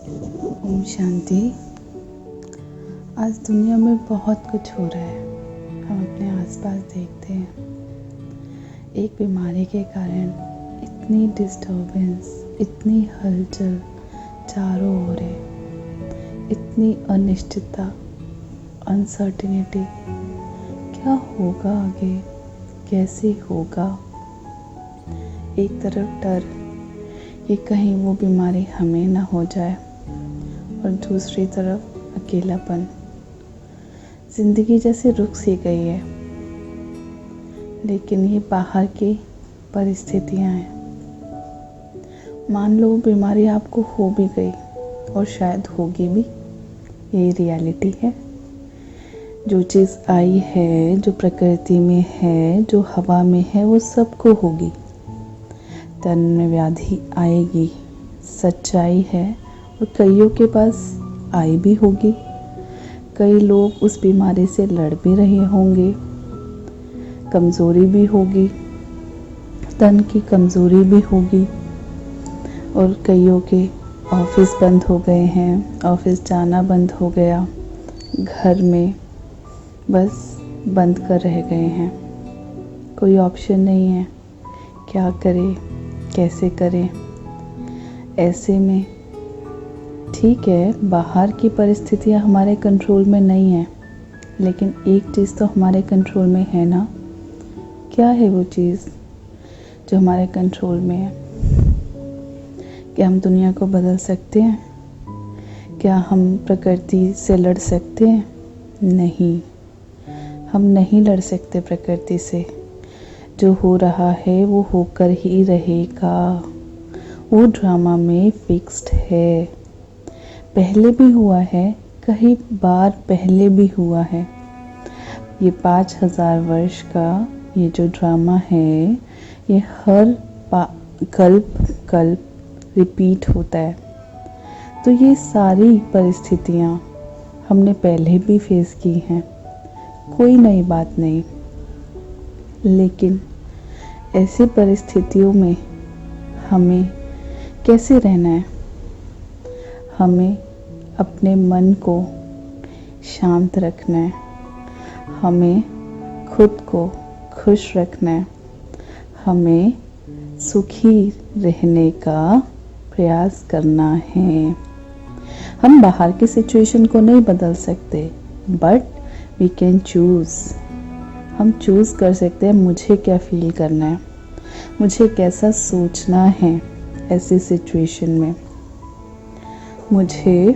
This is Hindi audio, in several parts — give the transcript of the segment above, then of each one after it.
ओम शांति। आज दुनिया में बहुत कुछ हो रहा है। हम अपने आसपास देखते हैं, एक बीमारी के कारण इतनी डिस्टर्बेंस, इतनी हलचल चारों ओर है, इतनी अनिश्चितता, अनसर्टिनिटी। क्या होगा आगे, कैसे होगा? एक तरफ डर कि कहीं वो बीमारी हमें ना हो जाए, और दूसरी तरफ अकेलापन। जिंदगी जैसे रुक सी गई है, लेकिन ये बाहर की परिस्थितियां हैं। मान लो बीमारी आपको हो भी गई, और शायद होगी भी, ये रियलिटी है। जो चीज़ आई है, जो प्रकृति में है, जो हवा में है, वो सबको होगी। तन में व्याधि आएगी, सच्चाई है, और कईयों के पास आई भी होगी। कई लोग उस बीमारी से लड़ भी रहे होंगे। कमज़ोरी भी होगी, तन की कमज़ोरी भी होगी। और कईयों के ऑफिस बंद हो गए हैं, ऑफिस जाना बंद हो गया, घर में बस बंद कर रह गए हैं। कोई ऑप्शन नहीं है, क्या करें, कैसे करें। ऐसे में ठीक है, बाहर की परिस्थितियां हमारे कंट्रोल में नहीं है, लेकिन एक चीज़ तो हमारे कंट्रोल में है ना। क्या है वो चीज़ जो हमारे कंट्रोल में है? क्या हम दुनिया को बदल सकते हैं? क्या हम प्रकृति से लड़ सकते हैं? नहीं, हम नहीं लड़ सकते प्रकृति से। जो हो रहा है वो होकर ही रहेगा। वो ड्रामा में फिक्स्ड है। पहले भी हुआ है, कई बार पहले भी हुआ है। ये 5000 वर्ष का ये जो ड्रामा है, ये हर कल्प रिपीट होता है। तो ये सारी परिस्थितियाँ हमने पहले भी फेस की हैं, कोई नई बात नहीं। लेकिन ऐसी परिस्थितियों में हमें कैसे रहना है? हमें अपने मन को शांत रखना है, हमें खुद को खुश रखना है, हमें सुखी रहने का प्रयास करना है। हम बाहर की सिचुएशन को नहीं बदल सकते, बट वी कैन चूज़। हम चूज़ कर सकते हैं मुझे क्या फील करना है, मुझे कैसा सोचना है ऐसी सिचुएशन में। मुझे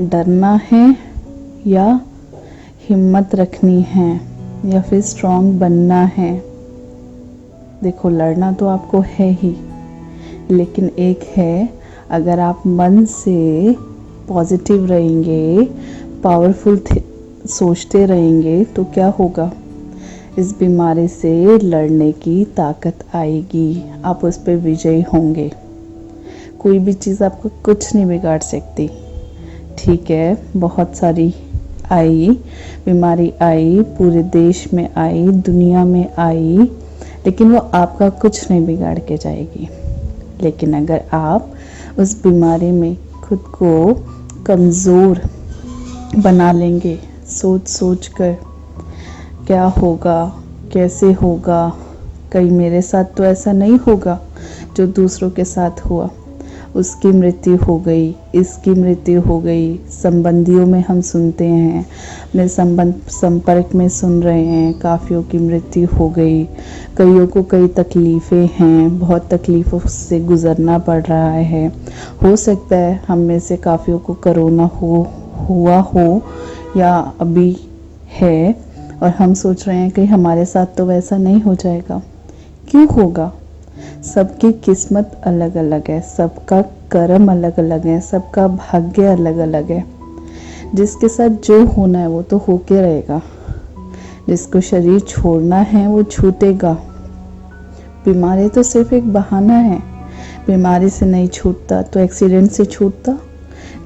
डरना है या हिम्मत रखनी है, या फिर स्ट्रॉन्ग बनना है। देखो, लड़ना तो आपको है ही, लेकिन एक है, अगर आप मन से पॉजिटिव रहेंगे, पावरफुल सोचते रहेंगे, तो क्या होगा? इस बीमारी से लड़ने की ताकत आएगी, आप उस पर विजयी होंगे। कोई भी चीज़ आपको कुछ नहीं बिगाड़ सकती। ठीक है, बहुत सारी आई, बीमारी आई, पूरे देश में आई, दुनिया में आई, लेकिन वो आपका कुछ नहीं बिगाड़ के जाएगी। लेकिन अगर आप उस बीमारी में खुद को कमज़ोर बना लेंगे, सोच सोच कर क्या होगा, कैसे होगा, कहीं मेरे साथ तो ऐसा नहीं होगा जो दूसरों के साथ हुआ। उसकी मृत्यु हो गई, इसकी मृत्यु हो गई। संबंधियों में हम सुनते हैं, अपने संपर्क में सुन रहे हैं, काफ़ियों की मृत्यु हो गई। कईयों को कई तकलीफ़ें हैं, बहुत तकलीफ़ों से गुज़रना पड़ रहा है। हो सकता है हम में से काफ़ियों को कोरोना हुआ हो या अभी है, और हम सोच रहे हैं कि हमारे साथ तो वैसा नहीं हो जाएगा। क्यों होगा? सबकी किस्मत अलग अलग है, सबका कर्म अलग अलग है, सबका भाग्य अलग अलग है। जिसके साथ जो होना है वो तो होके रहेगा। जिसको शरीर छोड़ना है वो छूटेगा। बीमारी तो सिर्फ एक बहाना है। बीमारी से नहीं छूटता तो एक्सीडेंट से छूटता।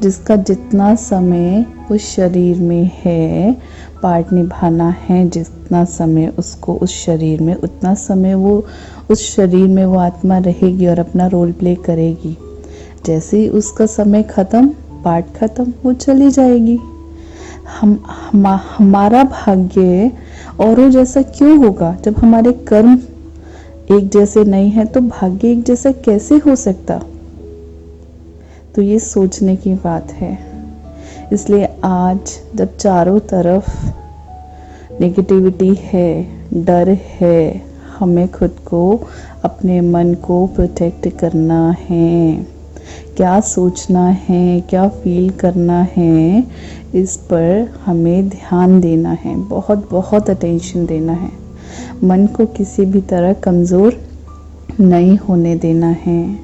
जिसका जितना समय उस शरीर में है, पार्ट निभाना है, जितना समय उसको उस शरीर में, उतना समय वो उस शरीर में वो आत्मा रहेगी और अपना रोल प्ले करेगी। जैसे ही उसका समय ख़त्म, पाठ ख़त्म, वो चली जाएगी। हमारा भाग्य औरों जैसा क्यों होगा? जब हमारे कर्म एक जैसे नहीं है तो भाग्य एक जैसा कैसे हो सकता? तो ये सोचने की बात है। इसलिए आज जब चारों तरफ नेगेटिविटी है, डर है, हमें खुद को, अपने मन को प्रोटेक्ट करना है। क्या सोचना है, क्या फील करना है, इस पर हमें ध्यान देना है, बहुत बहुत अटेंशन देना है। मन को किसी भी तरह कमज़ोर नहीं होने देना है।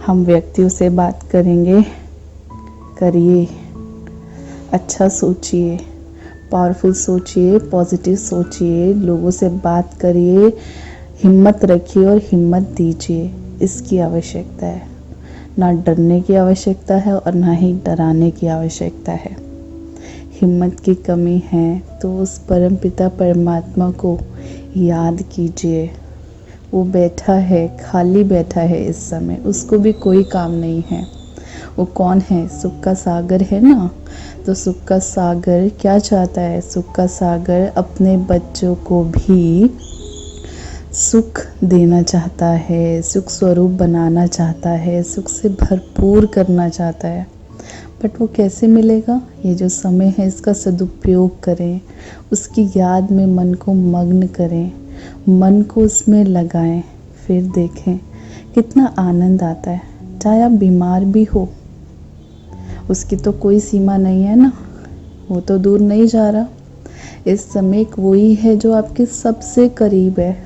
हम व्यक्तियों से बात करेंगे, करिए, अच्छा सोचिए, पावरफुल सोचिए, पॉजिटिव सोचिए, लोगों से बात करिए, हिम्मत रखिए और हिम्मत दीजिए। इसकी आवश्यकता है, ना डरने की आवश्यकता है और ना ही डराने की आवश्यकता है। हिम्मत की कमी है तो उस परमपिता परमात्मा को याद कीजिए। वो बैठा है, खाली बैठा है इस समय, उसको भी कोई काम नहीं है। वो कौन है? सुख का सागर है ना। तो सुख का सागर क्या चाहता है? सुख का सागर अपने बच्चों को भी सुख देना चाहता है, सुख स्वरूप बनाना चाहता है, सुख से भरपूर करना चाहता है। बट वो कैसे मिलेगा? ये जो समय है इसका सदुपयोग करें, उसकी याद में मन को मग्न करें, मन को उसमें लगाएं, फिर देखें कितना आनंद आता है। चाहे आप बीमार भी हो, उसकी तो कोई सीमा नहीं है ना, वो तो दूर नहीं जा रहा। इस समय एक वही है जो आपके सबसे करीब है,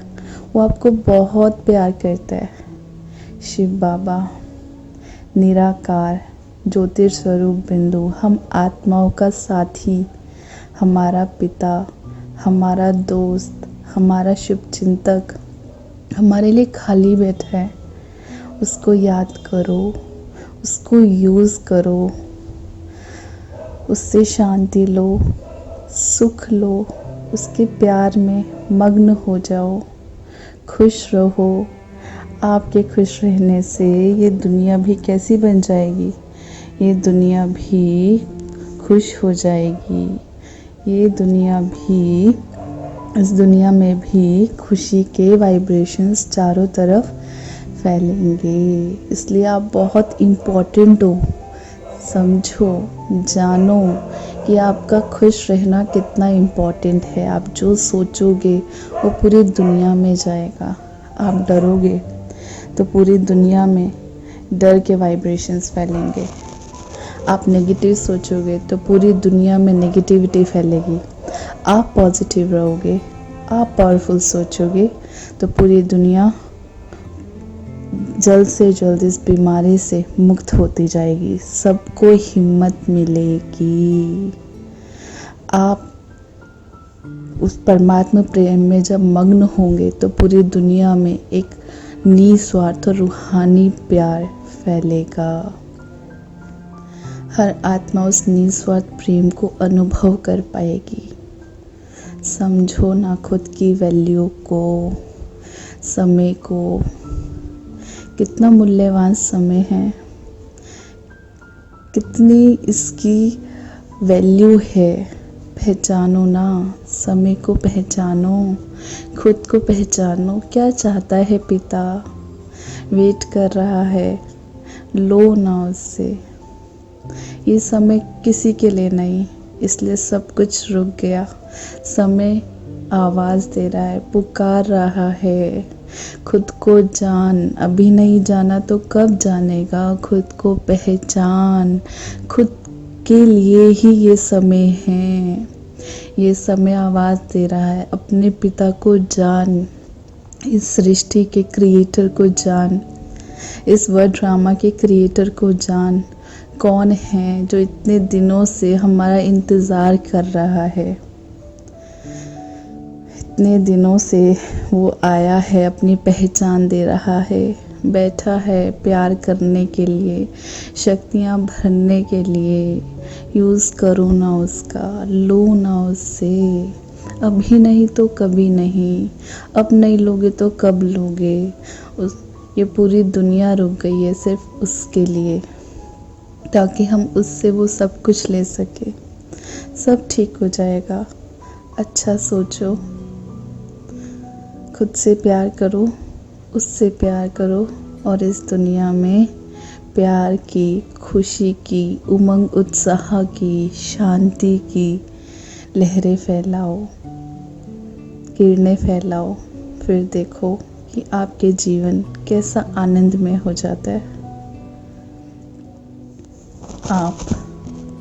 वो आपको बहुत प्यार करता है। शिव बाबा, निराकार, ज्योतिर्स्वरूप बिंदु, हम आत्माओं का साथी, हमारा पिता, हमारा दोस्त, हमारा शुभ चिंतक हमारे लिए खाली बैठा है। उसको याद करो, उसको यूज़ करो, उससे शांति लो, सुख लो, उसके प्यार में मग्न हो जाओ, खुश रहो। आपके खुश रहने से ये दुनिया भी कैसी बन जाएगी? ये दुनिया भी खुश हो जाएगी। ये दुनिया भी, इस दुनिया में भी खुशी के वाइब्रेशंस चारों तरफ फैलेंगे। इसलिए आप बहुत इम्पोर्टेंट हो। समझो, जानो कि आपका खुश रहना कितना इम्पोर्टेंट है। आप जो सोचोगे वो पूरी दुनिया में जाएगा। आप डरोगे तो पूरी दुनिया में डर के वाइब्रेशंस फैलेंगे। आप नेगेटिव सोचोगे तो पूरी दुनिया में नेगेटिविटी फैलेगी। आप पॉजिटिव रहोगे, आप पावरफुल सोचोगे तो पूरी दुनिया जल्द से जल्द इस बीमारी से मुक्त होती जाएगी। सबको हिम्मत मिलेगी। आप उस परमात्मा प्रेम में जब मग्न होंगे तो पूरी दुनिया में एक निस्वार्थ और रूहानी प्यार फैलेगा। हर आत्मा उस निस्वार्थ प्रेम को अनुभव कर पाएगी। समझो ना खुद की वैल्यू को, समय को। कितना मूल्यवान समय है, कितनी इसकी वैल्यू है। पहचानो ना, समय को पहचानो, खुद को पहचानो। क्या चाहता है पिता? वेट कर रहा है, लो ना उससे। ये समय किसी के लिए नहीं, इसलिए सब कुछ रुक गया। समय आवाज़ दे रहा है, पुकार रहा है। खुद को जान, अभी नहीं जाना तो कब जानेगा? खुद को पहचान। खुद के लिए ही ये समय है। ये समय आवाज़ दे रहा है, अपने पिता को जान, इस सृष्टि के क्रिएटर को जान, इस वर्ल्ड ड्रामा के क्रिएटर को जान। कौन है जो इतने दिनों से हमारा इंतज़ार कर रहा है? इतने दिनों से वो आया है, अपनी पहचान दे रहा है, बैठा है प्यार करने के लिए, शक्तियाँ भरने के लिए। यूज़ करो ना उसका, लो ना उससे। अभी नहीं तो कभी नहीं, अब नहीं लोगे तो कब लोगे? ये पूरी दुनिया रुक गई है सिर्फ उसके लिए, ताकि हम उससे वो सब कुछ ले सके। सब ठीक हो जाएगा। अच्छा सोचो, खुद से प्यार करो, उससे प्यार करो और इस दुनिया में प्यार की, खुशी की, उमंग उत्साह की, शांति की लहरें फैलाओ, किरणें फैलाओ। फिर देखो कि आपके जीवन कैसा आनंदमय हो जाता है।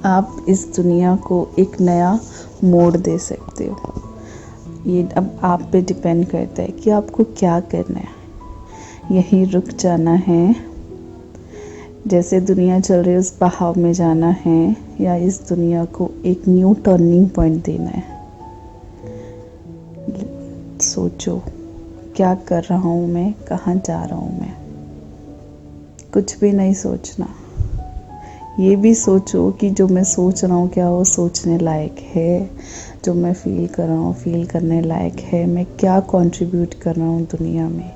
आप इस दुनिया को एक नया मोड़ दे सकते हो। ये अब आप पे डिपेंड करता है कि आपको क्या करना है। यहीं रुक जाना है, जैसे दुनिया चल रही है उस बहाव में जाना है, या इस दुनिया को एक न्यू टर्निंग पॉइंट देना है। सोचो, क्या कर रहा हूँ मैं, कहाँ जा रहा हूँ मैं। कुछ भी नहीं सोचना। ये भी सोचो कि जो मैं सोच रहा हूँ क्या वो सोचने लायक है, जो मैं फील कर रहा हूँ फील करने लायक है, मैं क्या कंट्रीब्यूट कर रहा हूँ दुनिया में।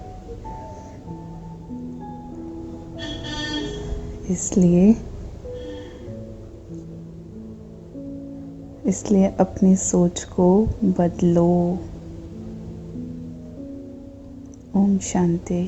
इसलिए अपनी सोच को बदलो। ओम शांति।